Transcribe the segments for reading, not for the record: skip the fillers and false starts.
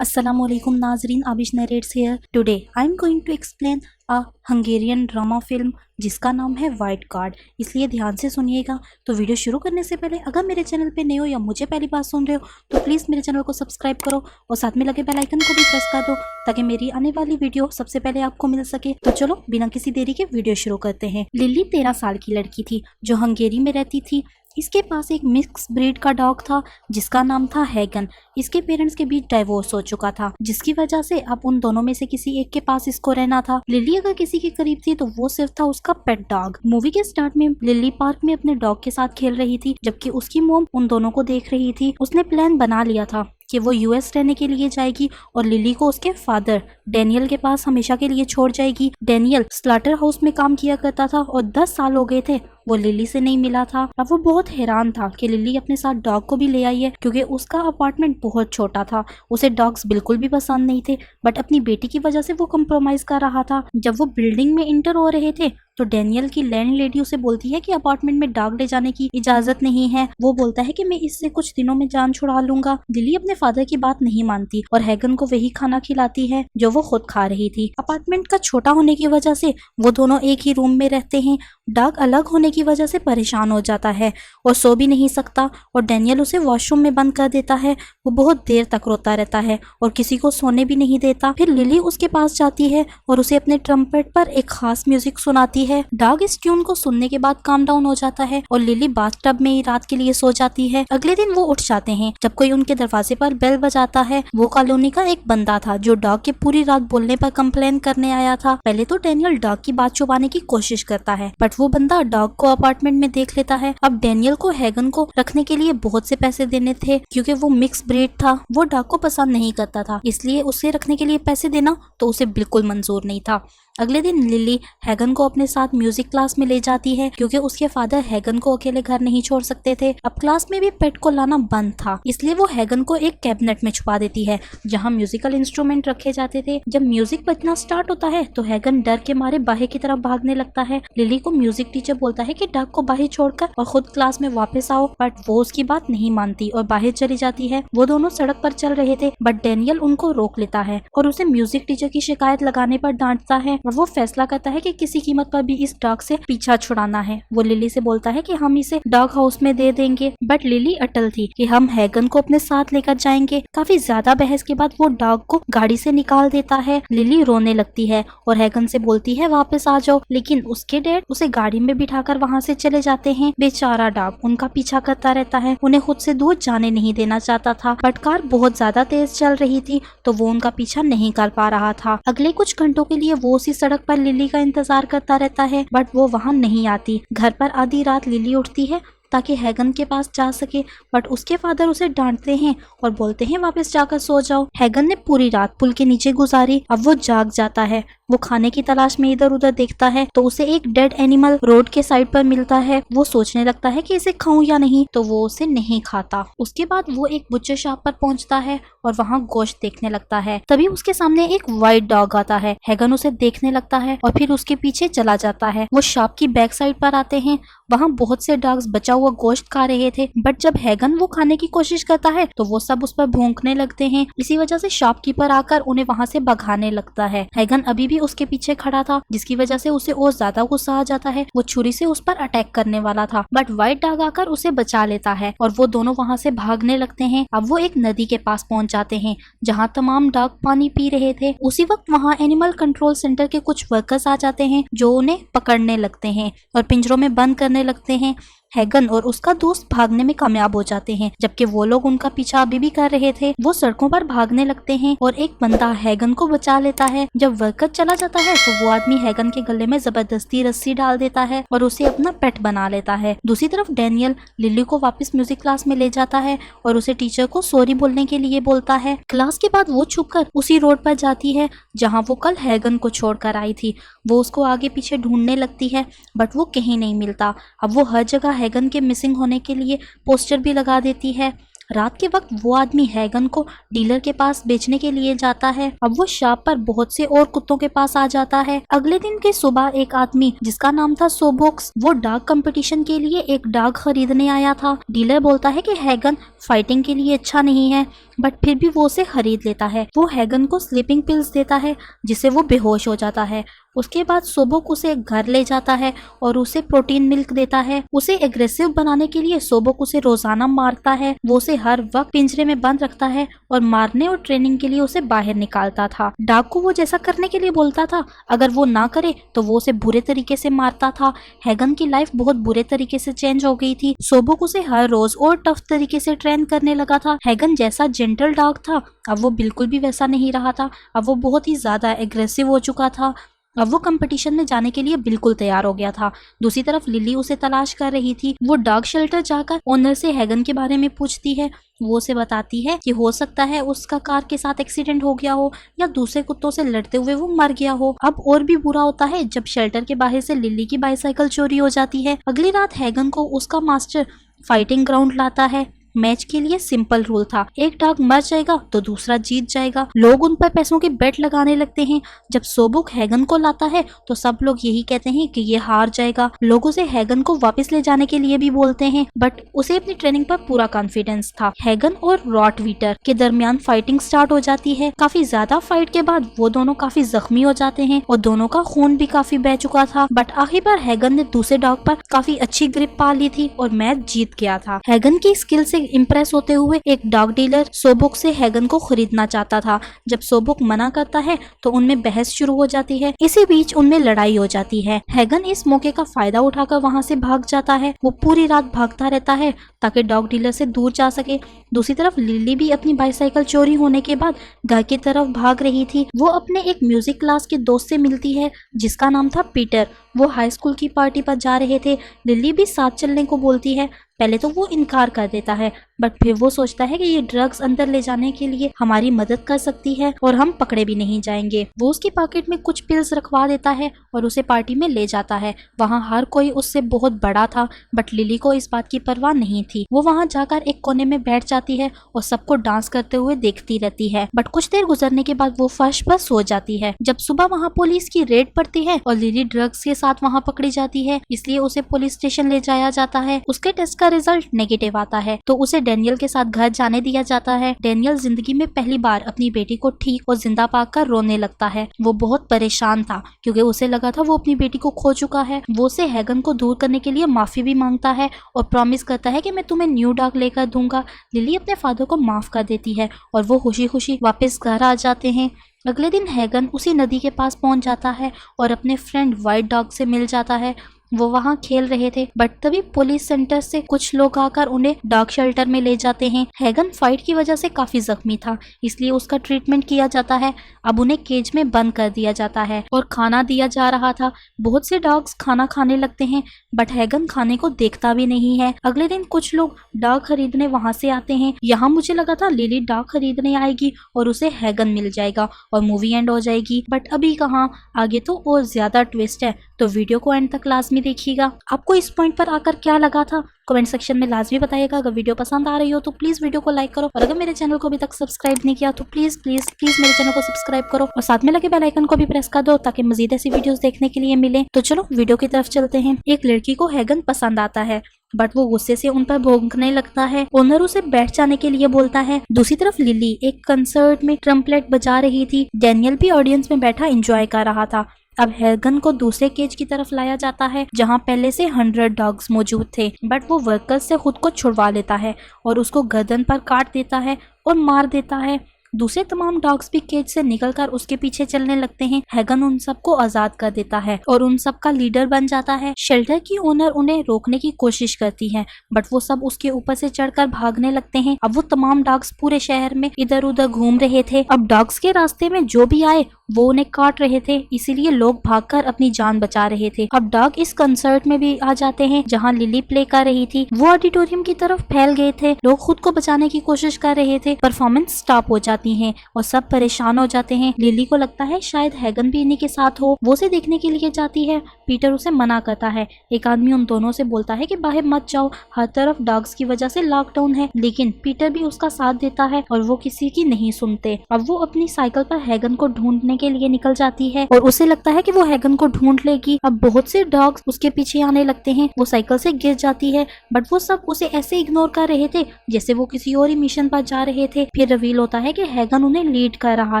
Assalamualaikum नाजरीन, Abish narrates here. Today I am going to explain a Hungarian drama film जिसका नाम है white card. इसलिए ध्यान से सुनिएगा। तो वीडियो शुरू करने से पहले अगर मेरे चैनल पे नए हो या मुझे पहली बार सुन रहे हो तो प्लीज़ मेरे चैनल को सब्सक्राइब करो और साथ में लगे बेल आइकन को भी प्रेस कर दो ताकि मेरी आने वाली वीडियो सबसे पहले आपको मिल सके। तो चलो बिना किसी देरी के वीडियो शुरू करते हैं। लिली 13 साल की लड़की थी जो हंगेरी में रहती थी। इसके पास एक मिक्स ब्रीड का डॉग था जिसका नाम था हैगन। इसके पेरेंट्स के बीच डाइवोर्स हो चुका था जिसकी वजह से अब उन दोनों में से किसी एक के पास इसको रहना था। लिली अगर किसी के करीब थी तो वो सिर्फ था उसका पेट डॉग। मूवी के स्टार्ट में लिली पार्क में अपने डॉग के साथ खेल रही थी जबकि उसकी मोम उन दोनों को देख रही थी। उसने प्लान बना लिया था कि वो यूएस रहने के लिए जाएगी और लिली को उसके फादर डेनियल के पास हमेशा के लिए छोड़ जाएगी। डेनियल स्लाटर हाउस में काम किया करता था और 10 साल हो गए थे वो लिली से नहीं मिला था। अब वो बहुत हैरान था कि लिली अपने साथ डॉग को भी ले आई है क्योंकि उसका अपार्टमेंट बहुत छोटा था। उसे डॉग्स बिल्कुल भी पसंद नहीं थे बट अपनी बेटी की वजह से वो कंप्रोमाइज कर रहा था। जब वो बिल्डिंग में इंटर हो रहे थे तो डेनियल की लैंडलेडी उसे बोलती है कि अपार्टमेंट में डॉग ले जाने की इजाजत नहीं है। वो बोलता है कि मैं इससे कुछ दिनों में जान छुड़ा लूंगा। लिली अपने फादर की बात नहीं मानती और हैगन को वही खाना खिलाती है जो वो खुद खा रही थी। अपार्टमेंट का छोटा होने की वजह से वो दोनों एक ही रूम में रहते हैं। डॉग अलग होने की वजह से परेशान हो जाता है और सो भी नहीं सकता और डेनियल उसे वॉशरूम में बंद कर देता है। वो बहुत देर तक रोता रहता है और किसी को सोने भी नहीं देता। फिर लिली उसके पास जाती है और उसे अपने ट्रम्पेट पर एक खास म्यूजिक सुनाती है। डॉग इस ट्यून को सुनने के बाद काम डाउन हो जाता है और लिली बाथटब में ही रात के लिए सो जाती है। अगले दिन वो उठ जाते हैं जब कोई उनके दरवाजे पर बेल बजाता है। वो कॉलोनी का एक बंदा था जो डॉग के पूरी रात बोलने पर कंप्लेन करने आया था। पहले तो डेनियल डॉग की बात छुपाने की कोशिश करता है बट वो बंदा डॉग को अपार्टमेंट में देख लेता है। अब डेनियल को हैगन को रखने के लिए बहुत से पैसे देने थे क्योंकि वो मिक्स ब्रीड था। वो डॉग को पसंद नहीं करता था इसलिए उसे रखने के लिए पैसे देना तो उसे बिल्कुल मंजूर नहीं था। अगले दिन लिली हैगन को अपने साथ म्यूजिक क्लास में ले जाती है क्योंकि उसके फादर हैगन को अकेले घर नहीं छोड़ सकते थे। अब क्लास में भी पेट को लाना बंद था इसलिए वो हैगन को एक कैबिनेट में छुपा देती है जहां म्यूजिकल इंस्ट्रूमेंट रखे जाते थे। जब म्यूजिक बजना स्टार्ट होता है तो हैगन डर के मारे बाहर की तरफ भागने लगता है। लिली को म्यूजिक टीचर बोलता है कि डॉग को बाहर छोड़कर और खुद क्लास में वापस आओ बट वो उसकी बात नहीं मानती और बाहर चली जाती है। वो दोनों सड़क पर चल रहे थे बट डेनियल उनको रोक लेता है और उसे म्यूजिक टीचर की शिकायत लगाने पर डांटता है और वो फैसला करता है कि किसी कीमत पर भी इस डॉग से पीछा छुड़ाना है। वो लिली से बोलता है कि हम इसे डॉग हाउस में दे देंगे बट लिली अटल थी कि हम हैगन को अपने साथ लेकर जाएंगे। काफी ज्यादा बहस के बाद वो डॉग को गाड़ी से निकाल देता है। लिली रोने लगती है और हैगन से बोलती है वापस आ जाओ लेकिन उसके डैड उसे गाड़ी में बिठाकर वहाँ से चले जाते हैं। बेचारा डॉग उनका पीछा करता रहता है, उन्हें खुद से दूर जाने नहीं देना चाहता था बट कार बहुत ज्यादा तेज चल रही थी तो वो उनका पीछा नहीं कर पा रहा था। अगले कुछ घंटों के लिए वो उसी सड़क पर लिली का इंतजार करता रहता है बट वो वहां नहीं आती। घर पर आधी रात लिली उठती है ताकि हैगन के पास जा सके बट उसके फादर उसे डांटते हैं और बोलते हैं वापस जाकर सो जाओ। हैगन ने पूरी रात पुल के नीचे गुजारी। अब वो जाग जाता है। वो खाने की तलाश में इधर उधर देखता है तो उसे एक डेड एनिमल रोड के साइड पर मिलता है। वो सोचने लगता है कि इसे खाऊं या नहीं तो वो उसे नहीं खाता। उसके बाद वो एक बुच्चर शॉप पर पहुंचता है और वहां गोश्त देखने लगता है। तभी उसके सामने एक व्हाइट डॉग आता है। हैगन उसे देखने लगता है और फिर उसके पीछे चला जाता है। वो शॉप की बैक साइड पर आते हैं। वहाँ बहुत से डॉग्स बचा हुआ गोश्त खा रहे थे बट जब हैगन वो खाने की कोशिश करता है तो वो सब उस पर भौंकने लगते हैं। इसी वजह से शॉपकीपर आकर उन्हें वहाँ से भगाने लगता है। हैगन अभी भी उसके पीछे खड़ा था जिसकी वजह से उसे और ज्यादा गुस्सा आ जाता है। वो छुरी से उस पर अटैक करने वाला था बट व्हाइट डॉग आकर उसे बचा लेता है और वो दोनों वहाँ से भागने लगते हैं। अब वो एक नदी के पास पहुँच जाते हैं जहाँ तमाम डॉग पानी पी रहे थे। उसी वक्त वहाँ एनिमल कंट्रोल सेंटर के कुछ वर्कर्स आ जाते हैं जो उन्हें पकड़ने लगते हैं और पिंजरों में बंद करने लगते हैं। हैगन और उसका दोस्त भागने में कामयाब हो जाते हैं जबकि वो लोग उनका पीछा अभी भी कर रहे थे। वो सड़कों पर भागने लगते हैं और एक बंदा हैगन को बचा लेता है। जब वर्कर चला जाता है तो वो आदमी हैगन के गले में जबरदस्ती रस्सी डाल देता है और उसे अपना पेट बना लेता है। दूसरी तरफ डेनियल लिली को वापस म्यूजिक क्लास में ले जाता है और उसे टीचर को सॉरी बोलने के लिए बोलता है। क्लास के बाद वो छुपकर उसी रोड पर जाती है जहाँ वो कल हैगन को छोड़कर आई थी। वो उसको आगे पीछे ढूंढने लगती है बट वो कहीं नहीं मिलता। अब वो हर जगह हैगन के मिसिंग होने के लिए पोस्टर भी लगा देती है। रात के वक्त वो आदमी हैगन को डीलर के पास बेचने के लिए जाता है। अब वो शॉप पर बहुत से और कुत्तों के पास आ जाता है। अगले दिन की सुबह एक आदमी जिसका नाम था सोबोक्स वो डॉग कंपटीशन के लिए एक डॉग खरीदने आया था। डीलर बोलता है कि हैगन फाइटिंग के लिए अच्छा नहीं है बट फिर भी वो उसे खरीद लेता है। वो हैगन को स्लीपिंग पिल्स देता है जिससे वो बेहोश हो जाता है। उसके बाद सोबोक उसे घर ले जाता है और उसे प्रोटीन मिल्क देता है। उसे एग्रेसिव बनाने के लिए सोबोक उसे रोजाना मारता है। वो उसे हर वक्त पिंजरे में बंद रखता है और मारने और ट्रेनिंग के लिए उसे बाहर निकालता था। डॉग को वो जैसा करने के लिए बोलता था, अगर वो ना करे तो वो उसे बुरे तरीके से मारता था। हैगन की लाइफ बहुत बुरे तरीके से चेंज हो गई थी। सोबोक उसे हर रोज और टफ तरीके से ट्रेन करने लगा था। हैगन जैसा जेंटल डॉग था अब वो बिल्कुल भी वैसा नहीं रहा था। अब वो बहुत ही ज्यादा एग्रेसिव हो चुका था। अब वो कंपटीशन में जाने के लिए बिल्कुल तैयार हो गया था। दूसरी तरफ लिली उसे तलाश कर रही थी। वो डॉग शेल्टर जाकर ओनर से हैगन के बारे में पूछती है। वो उसे बताती है कि हो सकता है उसका कार के साथ एक्सीडेंट हो गया हो या दूसरे कुत्तों से लड़ते हुए वो मर गया हो। अब और भी बुरा होता है जब शेल्टर के बाहर से लिली की बाइसाइकिल चोरी हो जाती है। अगली रात हैगन को उसका मास्टर फाइटिंग ग्राउंड लाता है। मैच के लिए सिंपल रूल था, एक डॉग मर जाएगा तो दूसरा जीत जाएगा। लोग उन पर पैसों के बेट लगाने लगते हैं। जब सोबुक हैगन को लाता है तो सब लोग यही कहते हैं कि ये हार जाएगा। लोग उसे हैगन को वापस ले जाने के लिए भी बोलते हैं, बट उसे अपनी ट्रेनिंग पर पूरा कॉन्फिडेंस था। हैगन और रॉटवीटर के दरमियान फाइटिंग स्टार्ट हो जाती है। काफी ज्यादा फाइट के बाद वो दोनों काफी जख्मी हो जाते हैं और दोनों का खून भी काफी बह चुका था। बट आखिरकार हैगन ने दूसरे डॉग पर काफी अच्छी ग्रिप पा ली थी और मैच जीत गया था। हैगन की स्किल से इम्प्रेस होते हुए एक डॉग डीलर सोबुक से हैगन को खरीदना चाहता था। जब सोबुक मना करता है तो उनमें बहस शुरू हो जाती है। इसी बीच उनमें लड़ाई हो जाती है। हैगन इस मौके का फायदा उठाकर वहां से भाग जाता है। वो पूरी रात भागता रहता है ताकि डॉग डीलर से दूर जा सके। दूसरी तरफ लिली भी अपनी बाइसाइकिल चोरी होने के बाद घर की तरफ भाग रही थी। वो अपने एक म्यूजिक क्लास के दोस्त से मिलती है जिसका नाम था पीटर। वो हाई स्कूल की पार्टी पर जा रहे थे। लिली भी साथ चलने को बोलती है। पहले तो वो इनकार कर देता है, बट फिर वो सोचता है कि ये ड्रग्स अंदर ले जाने के लिए हमारी मदद कर सकती है और हम पकड़े भी नहीं जाएंगे। वो उसकी पॉकेट में कुछ पिल्स रखवा देता है और उसे पार्टी में ले जाता है। वहाँ हर कोई उससे बहुत बड़ा था, बट लिली को इस बात की परवाह नहीं थी। वो वहाँ जाकर एक कोने में बैठ जाती है और सबको डांस करते हुए देखती रहती है। बट कुछ देर गुजरने के बाद वो फर्श पर सो जाती है। जब सुबह वहाँ पुलिस की रेड पड़ती है और लिली ड्रग्स के साथ वहाँ पकड़ी जाती है, इसलिए उसे पुलिस स्टेशन ले जाया जाता है। उसके टेस्ट का रिजल्ट नेगेटिव आता है तो उसे डेनियल के साथ घर जाने दिया जाता है। डेनियल जिंदगी में पहली बार अपनी बेटी को ठीक और जिंदा पाकर रोने लगता है। वो बहुत परेशान था क्योंकि उसे लगा था वो अपनी बेटी को खो चुका है। वो उसे हैगन को दूर करने के लिए माफी भी मांगता है और प्रॉमिस करता है कि मैं तुम्हें न्यू डॉग लेकर दूंगा। लिली अपने फादर को माफ कर देती है और वो खुशी खुशी वापस घर आ जाते हैं। अगले दिन हैगन उसी नदी के पास पहुंच जाता है और अपने फ्रेंड व्हाइट डॉग से मिल जाता है। वो वहाँ खेल रहे थे, बट तभी पुलिस सेंटर से कुछ लोग आकर उन्हें डॉग शेल्टर में ले जाते हैं। हैगन फाइट की वजह से काफी जख्मी था, इसलिए उसका ट्रीटमेंट किया जाता है। अब उन्हें केज में बंद कर दिया जाता है और खाना दिया जा रहा था। बहुत से डॉग्स खाना खाने लगते हैं, बट हैगन खाने को देखता भी नहीं है। अगले दिन कुछ लोग डॉग खरीदने वहाँ से आते हैं। यहाँ मुझे लगा था लिली डॉग खरीदने आएगी और उसे हैगन मिल जाएगा और मूवी एंड हो जाएगी, बट अभी कहाँ, आगे तो और ज्यादा ट्विस्ट है। तो वीडियो को एंड तक लाजमी देखिएगा। आपको इस पॉइंट पर आकर क्या लगा था कमेंट सेक्शन में लाजमी बताइएगा। अगर वीडियो पसंद आ रही हो तो प्लीज वीडियो को लाइक करो और अगर मेरे चैनल को अभी तक सब्सक्राइब नहीं किया तो प्लीज प्लीज प्लीज मेरे चैनल को सब्सक्राइब करो और साथ में लगे बेल आइकन को भी प्रेस कर दो ताकि मजीद ऐसी वीडियोस देखने के लिए मिले। तो चलो वीडियो की तरफ चलते हैं। एक लड़की को हैगन पसंद आता है, बट वो गुस्से से उन पर भौंकने लगता है। ओनर उसे बैठ जाने के लिए बोलता है। दूसरी तरफ लिली एक कंसर्ट में ट्रम्पलेट बजा रही थी। डेनियल भी ऑडियंस में बैठा एंजॉय कर रहा था। अब हैगन को दूसरे केज की तरफ लाया जाता है जहां पहले से 100 डॉग्स मौजूद थे, बट वो वर्कर्स से खुद को छुड़वा लेता है और उसको गर्दन पर काट देता है और मार देता है। दूसरे तमाम डॉग्स भी केज से निकलकर उसके पीछे चलने लगते हैं। हैगन उन सबको आजाद कर देता है और उन सब का लीडर बन जाता है। शेल्टर की ओनर उन्हें रोकने की कोशिश करती है, बट वो सब उसके ऊपर से चढ़कर भागने लगते हैं। अब वो तमाम डॉग्स पूरे शहर में इधर उधर घूम रहे थे। अब डॉग्स के रास्ते में जो भी आए वो उन्हें काट रहे थे, इसीलिए लोग भागकर अपनी जान बचा रहे थे। अब डॉग इस कंसर्ट में भी आ जाते हैं जहां लिली प्ले कर रही थी। वो ऑडिटोरियम की तरफ फैल गए थे। लोग खुद को बचाने की कोशिश कर रहे थे। परफॉर्मेंस स्टॉप हो जाती है और सब परेशान हो जाते हैं। लिली को लगता है शायद हैगन भी इन्हीं के साथ हो। वो उसे देखने के लिए जाती है। पीटर उसे मना करता है। एक आदमी उन दोनों से बोलता है कि बाहर मत जाओ, हर तरफ डॉग्स की वजह से लॉकडाउन है, लेकिन पीटर भी उसका साथ देता है और वो किसी की नहीं सुनते। अब वो अपनी साइकिल पर हैगन को ढूंढने करने के लिए निकल जाती है और उसे लगता है कि वो हैगन को ढूंढ लेगी। अब बहुत से डॉग्स उसके पीछे आने लगते हैं। वो साइकिल से गिर जाती है बट वो सब उसे ऐसे इग्नोर कर रहे थे जैसे वो किसी और ही मिशन पर जा रहे थे। फिर रिवील होता है कि हैगन उन्हें लीड कर रहा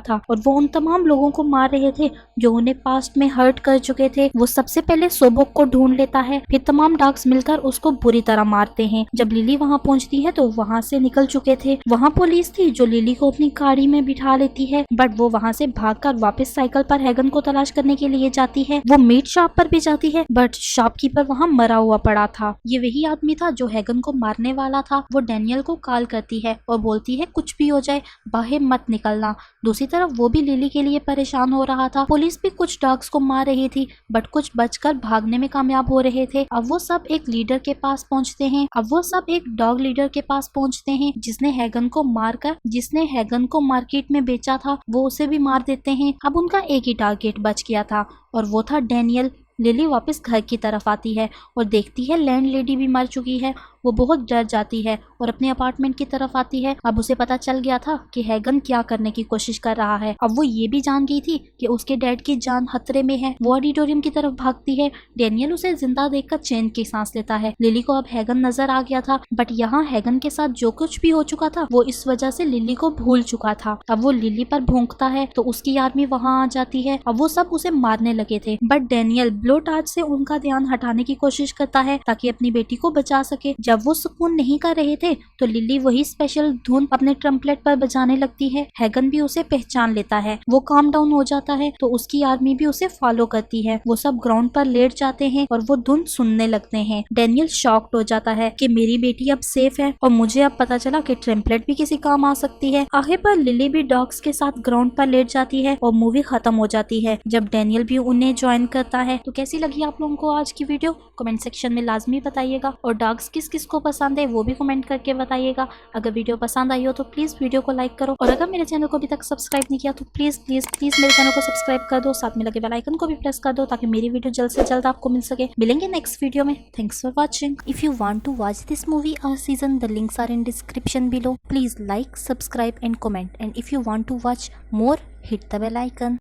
था और वो उन तमाम लोगों को मार रहे थे जो उन्हें पास्ट में हर्ट कर चुके थे। वो सबसे पहले सोबोक को ढूंढ लेता है, फिर तमाम डॉग्स मिलकर उसको बुरी तरह मारते हैं। जब लिली वहां पहुंचती है तो वहां से निकल चुके थे। वहां पुलिस थी जो लिली को अपनी गाड़ी में बिठा लेती है बट वो वहां से भागकर वापस साइकिल पर हैगन को तलाश करने के लिए जाती है। वो मीट शॉप पर भी जाती है बट शॉपकीपर वहां मरा हुआ पड़ा था। ये वही आदमी था जो हैगन को मारने वाला था। वो डैनियल को कॉल करती है और बोलती है कुछ भी हो जाए बाहर मत निकलना। दूसरी तरफ वो भी लिली के लिए परेशान हो रहा था। पुलिस भी कुछ डॉग्स को मार रही थी बट कुछ बचकर भागने में कामयाब हो रहे थे। अब वो सब एक लीडर के पास पहुंचते हैं। अब वो सब एक डॉग लीडर के पास पहुंचते हैं जिसने हैगन को मार्केट में बेचा था। वो उसे भी मार देते हैं। अब उनका एक ही टारगेट बच गया था और वो था डैनियल। लिली वापस घर की तरफ आती है और देखती है लैंडलेडी भी मर चुकी है। वो बहुत डर जाती है और अपने अपार्टमेंट की तरफ आती है। अब उसे पता चल गया था कि हैगन क्या करने की कोशिश कर रहा है। अब वो ये भी जान गई थी कि उसके डैड की जान खतरे में है। वो ऑडिटोरियम की तरफ भागती है। डैनियल उसे जिंदा देखकर चैन की सांस लेता है। लिली को अब हैगन नजर आ गया था बट यहाँ हैगन के साथ जो कुछ भी हो चुका था वो इस वजह से लिली को भूल चुका था। अब वो लिली पर भौंकता है तो उसकी आर्मी वहाँ आ जाती है। अब वो सब उसे मारने लगे थे बट डैनियल ब्लो टार्च से उनका ध्यान हटाने की कोशिश करता है ताकि अपनी बेटी को बचा सके। जब वो सुकून नहीं कर रहे थे तो लिली वही स्पेशल धुन अपने ट्रम्पलेट पर बजाने लगती है। हैगन भी उसे पहचान लेता है। वो काम डाउन हो जाता है तो उसकी आर्मी भी उसे फॉलो करती है। वो सब ग्राउंड पर लेट जाते हैं और वो धुन सुनने लगते हैं। डैनियल शॉक्ड हो जाता है कि मेरी बेटी अब सेफ है और मुझे अब पता चला कि ट्रम्पलेट भी किसी काम आ सकती है। आखिर पर लिली भी डॉग्स के साथ ग्राउंड पर लेट जाती है और मूवी खत्म हो जाती है। जब डैनियल भी उन्हें ज्वाइन करता है। तो कैसी लगी आप लोगों को आज की वीडियो कमेंट सेक्शन में लाजमी बताइएगा और डॉग्स किस किस को पसंद है वो भी कमेंट करके बताइएगा। अगर वीडियो पसंद आई हो तो प्लीज वीडियो को लाइक करो और अगर मेरे चैनल को अभी तक सब्सक्राइब नहीं किया तो प्लीज प्लीज प्लीज मेरे चैनल को सब्सक्राइब कर दो। साथ में लगे बेल आइकन को भी प्रेस कर दो ताकि मेरी वीडियो जल्द से जल्द आपको मिल सके। मिलेंगे नेक्स्ट वीडियो में। Thanks for watching. If you want to watch this movie और season the links are in description below. Please like, subscribe and comment, and if you want to watch more hit the bell icon.